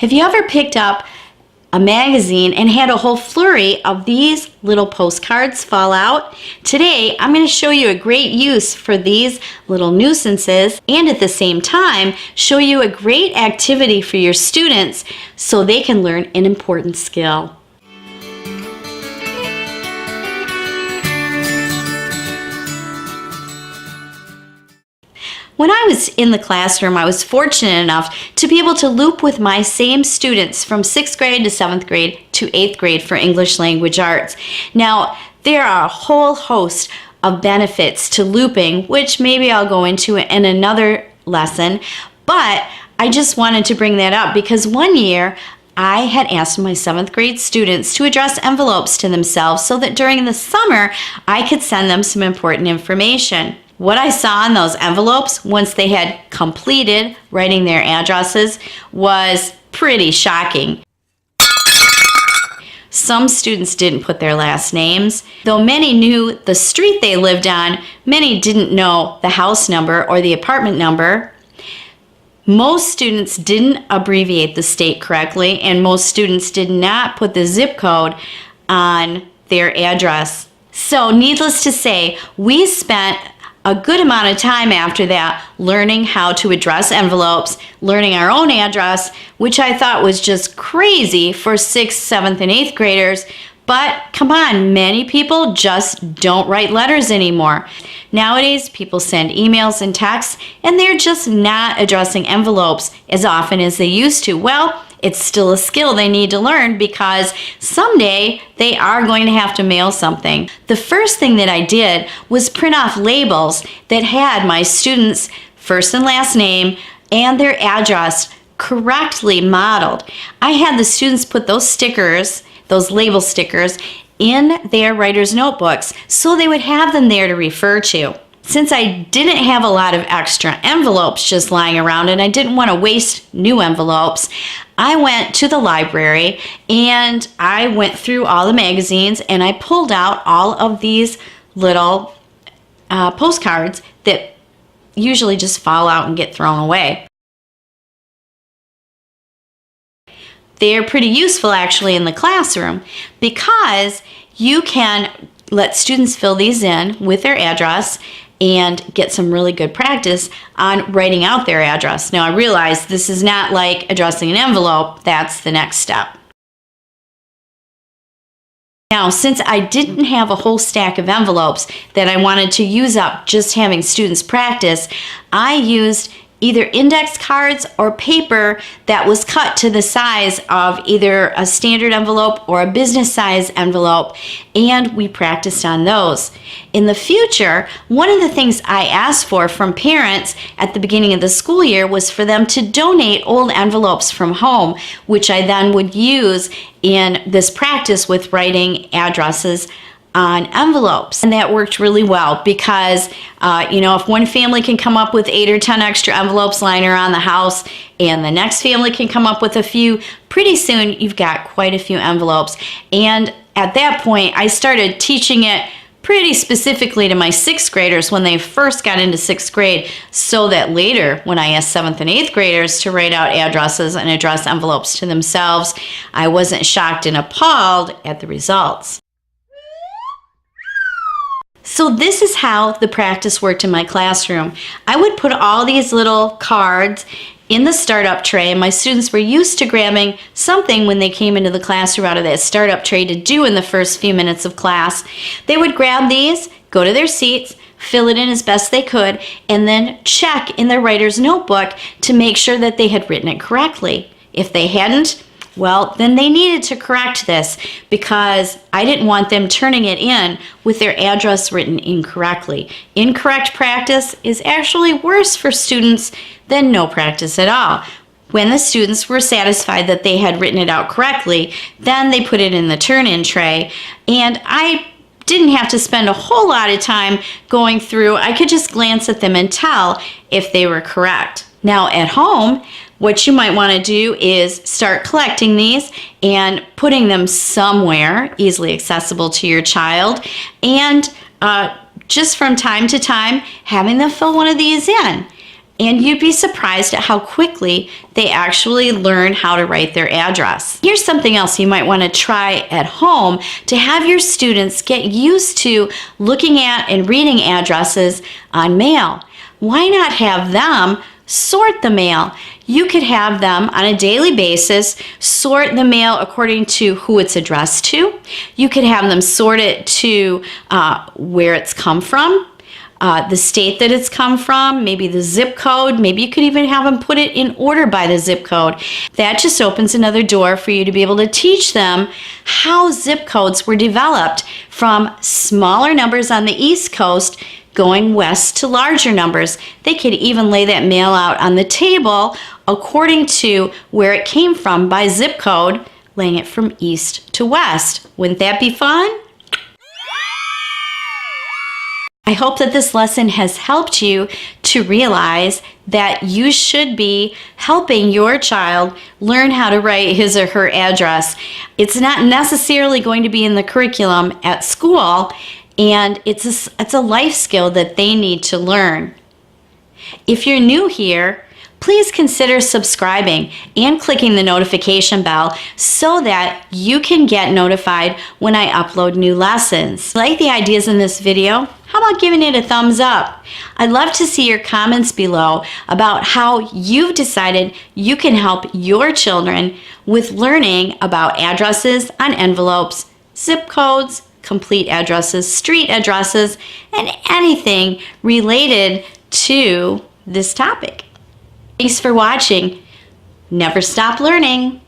Have you ever picked up a magazine and had a whole flurry of these little postcards fall out? Today, I'm going to show you a great use for these little nuisances and at the same time show you a great activity for your students so they can learn an important skill. When I was in the classroom, I was fortunate enough to be able to loop with my same students from 6th grade to 7th grade to 8th grade for English Language Arts. Now, there are a whole host of benefits to looping, which maybe I'll go into in another lesson, but I just wanted to bring that up because one year I had asked my 7th grade students to address envelopes to themselves so that during the summer I could send them some important information. What I saw in those envelopes once they had completed writing their addresses was pretty shocking. Some students didn't put their last names. Though many knew the street they lived on, many didn't know the house number or the apartment number. Most students didn't abbreviate the state correctly, and most students did not put the zip code on their address. So needless to say, we spent a good amount of time after that learning how to address envelopes, learning our own address, which I thought was just crazy for 6th, 7th, and 8th graders. But come on, many people just don't write letters anymore. Nowadays, people send emails and texts, and they're just not addressing envelopes as often as they used to. Well, it's still a skill they need to learn because someday they are going to have to mail something. The first thing that I did was print off labels that had my students' first and last name and their address correctly modeled. I had the students put those stickers, those label stickers, in their writer's notebooks so they would have them there to refer to. Since I didn't have a lot of extra envelopes just lying around and I didn't want to waste new envelopes, I went to the library and I went through all the magazines and I pulled out all of these little postcards that usually just fall out and get thrown away. They're pretty useful actually in the classroom because you can let students fill these in with their address and get some really good practice on writing out their address. Now I realize this is not like addressing an envelope, that's the next step. Now, since I didn't have a whole stack of envelopes that I wanted to use up just having students practice, I used either index cards or paper that was cut to the size of either a standard envelope or a business size envelope, and we practiced on those. In the future, one of the things I asked for from parents at the beginning of the school year was for them to donate old envelopes from home, which I then would use in this practice with writing addresses on envelopes. And that worked really well because, if one family can come up with 8 or 10 extra envelopes lying around the house and the next family can come up with a few, pretty soon you've got quite a few envelopes. And at that point, I started teaching it pretty specifically to my 6th graders when they first got into 6th grade so that later when I asked 7th and 8th graders to write out addresses and address envelopes to themselves, I wasn't shocked and appalled at the results. So this is how the practice worked in my classroom. I would put all these little cards in the startup tray, and my students were used to grabbing something when they came into the classroom out of that startup tray to do in the first few minutes of class. They would grab these, go to their seats, fill it in as best they could, and then check in their writer's notebook to make sure that they had written it correctly. If they hadn't, well, then they needed to correct this because I didn't want them turning it in with their address written incorrectly. Incorrect practice is actually worse for students than no practice at all. When the students were satisfied that they had written it out correctly, then they put it in the turn-in tray, and I didn't have to spend a whole lot of time going through. I could just glance at them and tell if they were correct. Now at home, what you might want to do is start collecting these and putting them somewhere easily accessible to your child, and just from time to time having them fill one of these in. And you'd be surprised at how quickly they actually learn how to write their address. Here's something else you might want to try at home to have your students get used to looking at and reading addresses on mail. Why not have them sort the mail? You could have them on a daily basis sort the mail according to who it's addressed to. You could have them sort it to where it's come from, the state that it's come from, maybe the zip code. Maybe you could even have them put it in order by the zip code. That just opens another door for you to be able to teach them how zip codes were developed from smaller numbers on the East Coast going west to larger numbers. They could even lay that mail out on the table according to where it came from by zip code, laying it from east to west. Wouldn't that be fun? I hope that this lesson has helped you to realize that you should be helping your child learn how to write his or her address. It's not necessarily going to be in the curriculum at school, and it's a life skill that they need to learn. If you're new here, please consider subscribing and clicking the notification bell so that you can get notified when I upload new lessons. Like the ideas in this video? How about giving it a thumbs up? I'd love to see your comments below about how you've decided you can help your children with learning about addresses on envelopes, zip codes, complete addresses, street addresses, and anything related to this topic. Thanks for watching. Never stop learning.